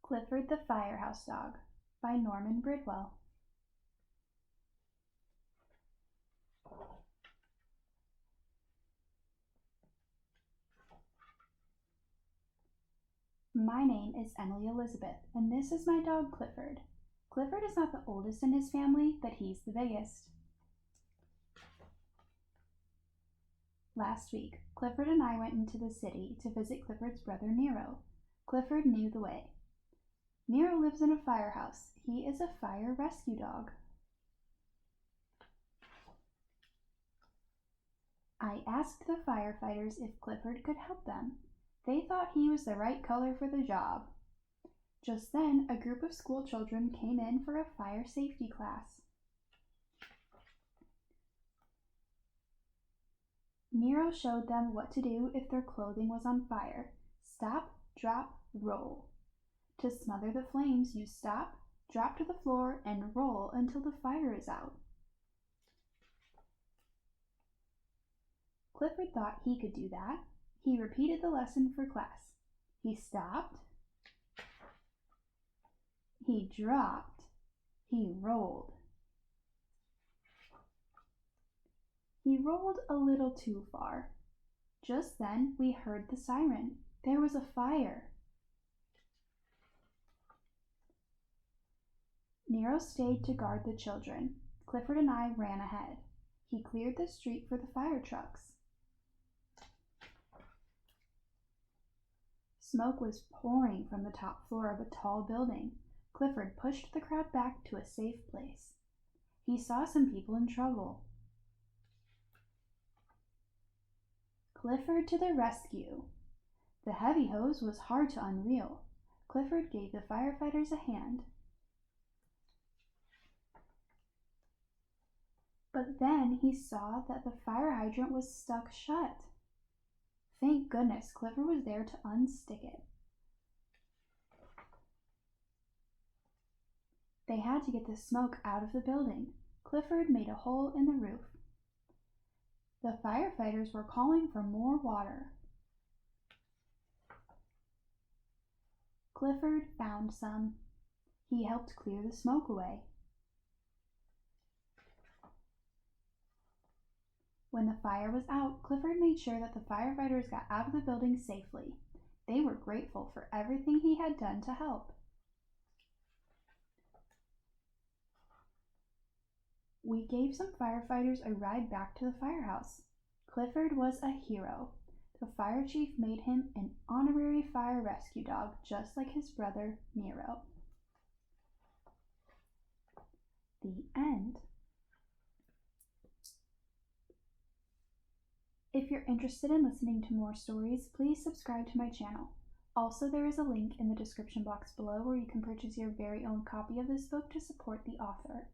Clifford the Firehouse Dog by Norman Bridwell. My name is Emily Elizabeth, and this is my dog Clifford. Clifford is not the oldest in his family, but he's the biggest. Last week, Clifford and I went into the city to visit Clifford's brother Nero. Clifford knew the way. Nero lives in a firehouse. He is a fire rescue dog. I asked the firefighters if Clifford could help them. They thought he was the right color for the job. Just then, a group of school children came in for a fire safety class. Nero showed them what to do if their clothing was on fire. Stop, drop, roll. To smother the flames, you stop, drop to the floor, and roll until the fire is out. Clifford thought he could do that. He repeated the lesson for class. He stopped. He dropped. He rolled. He rolled a little too far. Just then we heard the siren. There was a fire. Nero stayed to guard the children. Clifford and I ran ahead. He cleared the street for the fire trucks. Smoke was pouring from the top floor of a tall building. Clifford pushed the crowd back to a safe place. He saw some people in trouble. Clifford to the rescue. The heavy hose was hard to unreel. Clifford gave the firefighters a hand. But then he saw that the fire hydrant was stuck shut. Thank goodness Clifford was there to unstick it. They had to get the smoke out of the building. Clifford made a hole in the roof. The firefighters were calling for more water. Clifford found some. He helped clear the smoke away. When the fire was out, Clifford made sure that the firefighters got out of the building safely. They were grateful for everything he had done to help. We gave some firefighters a ride back to the firehouse. Clifford was a hero. The fire chief made him an honorary fire rescue dog, just like his brother Nero. The end. If you're interested in listening to more stories, please subscribe to my channel. Also, there is a link in the description box below where you can purchase your very own copy of this book to support the author.